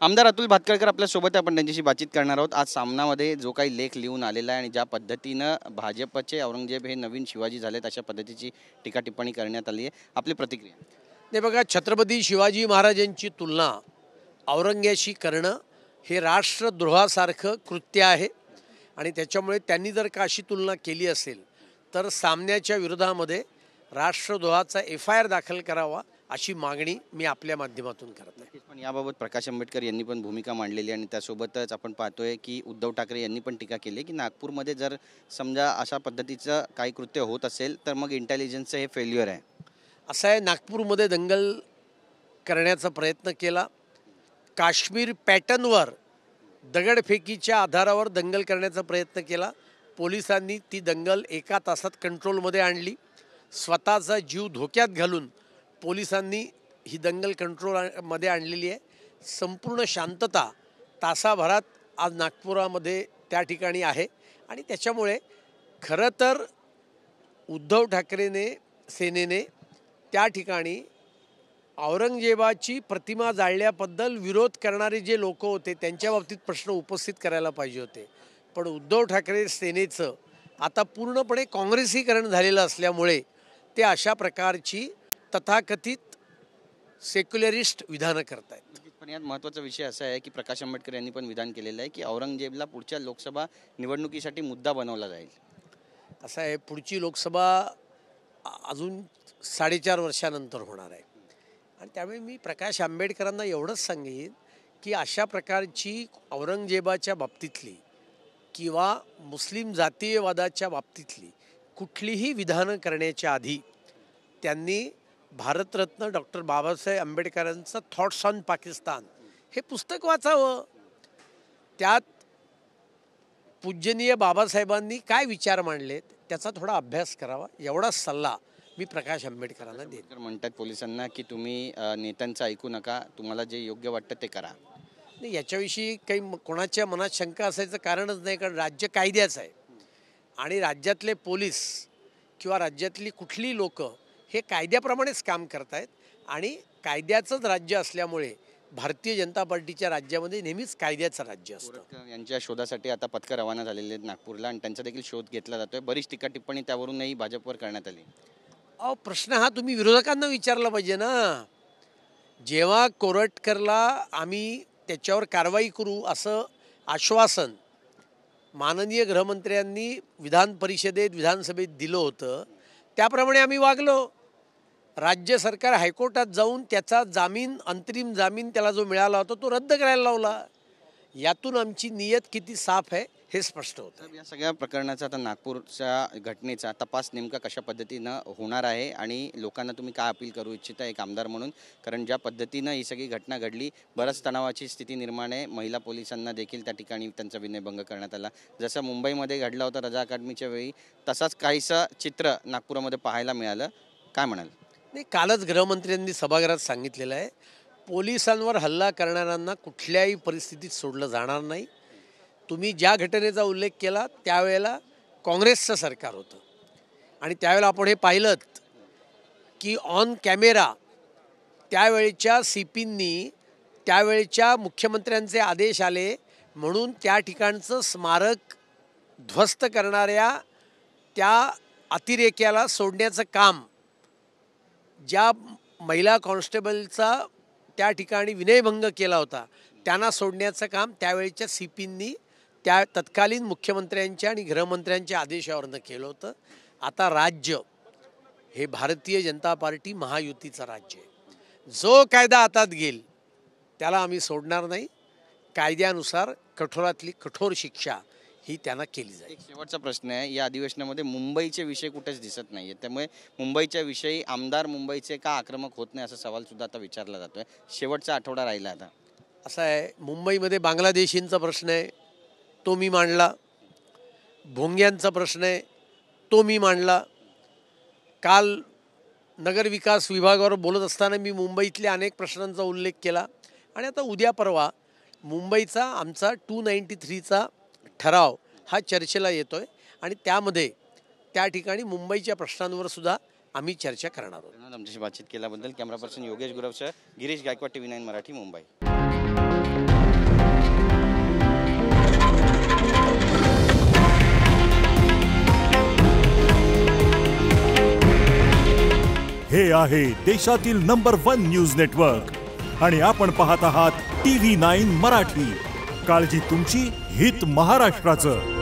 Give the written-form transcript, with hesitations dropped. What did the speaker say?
आमदार अतुल भातखळकर आपल्यासोबत आहे. आपण त्यांच्याशी बातचीत करणार आहोत. आज सामनामध्ये जो काही लेख लिहून आलेला आहे आणि ज्या पद्धतीनं भाजपचे औरंगजेब हे नवीन शिवाजी झालेत अशा पद्धतीची टीका टिप्पणी करण्यात आली आहे. आपली प्रतिक्रिया? नाही बघा, छत्रपती शिवाजी महाराजांची तुलना औरंग्याशी करणं हे राष्ट्रद्रोहासारखं कृत्य आहे आणि त्याच्यामुळे त्यांनी जर का अशी तुलना केली असेल तर सामन्याच्या विरोधामध्ये राष्ट्रद्रोहाचा FIR दाखल करावा अशी मागणी मी आपल्या माध्यमातून करत आहे. पण याबाबत प्रकाश आंबेडकर यांनी पण भूमिका मांडलेली आणि त्यासोबतच आपण पाहतोय की उद्धव ठाकरे यांनी पण टीका केली की नागपूरमध्ये जर समजा अशा पद्धतीचं काही कृत्य होत असेल तर मग इंटेलिजन्सचं हे फेल्युअर आहे. असं आहे, नागपूरमध्ये दंगल करण्याचा प्रयत्न केला. काश्मीर पॅटर्नवर दगडफेकीच्या आधारावर दंगल करण्याचा प्रयत्न केला. पोलिसांनी ती दंगल 1 तासात कंट्रोलमध्ये आणली. स्वतःचा जीव धोक्यात घालून पोलिसांनी ही दंगल कंट्रोलमध्ये आणलेली आहे. संपूर्ण शांतता तासाभरात आज नागपुरामध्ये त्या ठिकाणी आहे आणि त्याच्यामुळे खरं तर उद्धव ठाकरेने सेनेने त्या ठिकाणी औरंगजेबाची प्रतिमा जाळल्याबद्दल विरोध करणारे जे लोक होते त्यांच्या बाबतीत प्रश्न उपस्थित करायला पाहिजे होते. पण उद्धव ठाकरे सेनेचं आता पूर्णपणे काँग्रेसीकरण झालेलं असल्यामुळे ते अशा प्रकारची तथाकथित सेक्युलरिस्ट विधानं करत आहेत. पण यात महत्त्वाचा विषय असा आहे की प्रकाश आंबेडकर यांनी पण विधान केलेलं आहे की औरंगजेबला पुढच्या लोकसभा निवडणुकीसाठी मुद्दा बनवला जाईल. असं आहे, पुढची लोकसभा अजून 4.5 वर्षानंतर होणार आहे आणि त्यामुळे मी प्रकाश आंबेडकरांना एवढंच सांगेन की अशा प्रकारची औरंगजेबाच्या बाबतीतली किंवा मुस्लिम जातीयवादाच्या बाबतीतली कुठलीही विधानं करण्याच्या आधी त्यांनी भारतरत्न डॉक्टर बाबासाहेब आंबेडकरांचं थॉट्स ऑन पाकिस्तान हे पुस्तक वाचावं. त्यात पूजनीय बाबासाहेबांनी काय विचार मांडलेत त्याचा थोडा अभ्यास करावा, एवढाच सल्ला मी प्रकाश आंबेडकरांना देतो. म्हणतात पोलिसांना की तुम्ही नेत्यांचं ऐकू नका, तुम्हाला जे योग्य वाटतं ते करा. नाही, याच्याविषयी काही कोणाच्या मनात शंका असायचं कारणच नाही, कारण राज्य कायद्याचं आहे आणि राज्यातले पोलीस किंवा राज्यातली कुठली लोक हे कायद्याप्रमाणेच काम करत आहेत आणि कायद्याचंच राज्य असल्यामुळे भारतीय जनता पार्टीच्या राज्यामध्ये नेहमीच कायद्याचं राज्य असतं. यांच्या शोधासाठी आता पथकं रवाना झालेले आहेत नागपूरला आणि त्यांचा देखील शोध घेतला जातोय. बरीच टीका टिप्पणी त्यावरूनही भाजपवर करण्यात आली. प्रश्न हा तुम्ही विरोधकांना विचारला पाहिजे ना. जेव्हा कोरटकरला आम्ही त्याच्यावर कारवाई करू असं आश्वासन माननीय गृहमंत्र्यांनी विधान परिषदेत विधानसभेत दिलं होतं त्याप्रमाणे आम्ही वागलो. राज्य सरकार हायकोर्टात जाऊन त्याचा जामीन, अंतरिम जामीन त्याला जो मिळाला होता तो रद्द करायला लावला. यातून आमची नियत किती साफ आहे हे स्पष्ट होतं. या सगळ्या प्रकरणाचा आता नागपूरच्या घटनेचा तपास नेमका कशा पद्धतीनं होणार आहे आणि लोकांना तुम्ही काय अपील करू इच्छिता एक आमदार म्हणून? कारण ज्या पद्धतीनं ही सगळी घटना घडली बरंच तणावाची स्थिती निर्माण आहे. महिला पोलिसांना देखील त्या ठिकाणी त्यांचा विनयभंग करण्यात आला. जसं मुंबईमध्ये घडला होता रजा अकादमीच्या वेळी तसाच काहीसं चित्र नागपुरामध्ये पाहायला मिळालं. काय म्हणाल? नाही, कालच गृहमंत्र्यांनी सभागृहात सांगितलेलं आहे पोलिसांवर हल्ला करणाऱ्यांना कुठल्याही परिस्थितीत सोडलं जाणार नाही. तुम्ही ज्या घटनेचा उल्लेख केला त्यावेळेला काँग्रेसचं सरकार होतं आणि त्यावेळेला आपण हे पाहिलं की ऑन कॅमेरा त्यावेळेच्या CPंनी त्यावेळेच्या मुख्यमंत्र्यांचे आदेश आले म्हणून त्या ठिकाणचं स्मारक ध्वस्त करणाऱ्या त्या अतिरेक्याला सोडण्याचं काम ज्या महिला कॉन्स्टेबलचा त्या ठिकाणी विनयभंग केला होता त्यांना सोडण्याचं काम त्यावेळेच्या CPंनी त्या तत्कालीन मुख्यमंत्र्यांच्या आणि गृहमंत्र्यांच्या आदेशावरनं केलं होतं. आता राज्य हे भारतीय जनता पार्टी महायुतीचं राज्य आहे. जो कायदा हातात घेईल त्याला आम्ही सोडणार नाही. कायद्यानुसार कठोरातली कठोर शिक्षा ही त्यांना केली जाईल. एक शेवटचा प्रश्न आहे, या अधिवेशनामध्ये मुंबईचे विषय कुठेच दिसत नाही आहे, त्यामुळे मुंबईच्या विषयी आमदार मुंबईचे का आक्रमक होत नाही असा सवाल सुद्धा आता विचारला जातोय. शेवटचा आठवडा राहिला आता. असं आहे, मुंबईमध्ये बांगलादेशींचा प्रश्न आहे तो मी मांडला, भोंग्यांचा प्रश्न आहे तो मी मांडला. काल नगरविकास विभागावर बोलत असताना मी मुंबईतल्या अनेक प्रश्नांचा उल्लेख केला आणि आता उद्या परवा मुंबईचा आमचा 293चा ठराव हा चर्चेला येतो आहे आणि त्यामध्ये त्या ठिकाणी मुंबईच्या प्रश्नांवर सुद्धा आम्ही चर्चा करणार आहोत. आमच्याशी बातचीत केल्याबद्दल कॅमेरा पर्सन योगेश गुरवसह गिरीश गायकवाड, TV9 मराठी, मुंबई. हे आहे देशातील नंबर 1 न्यूज नेटवर्क आणि आपण पाहत आहात TV9 मराठी. काळजी तुमची, हित महाराष्ट्राचं.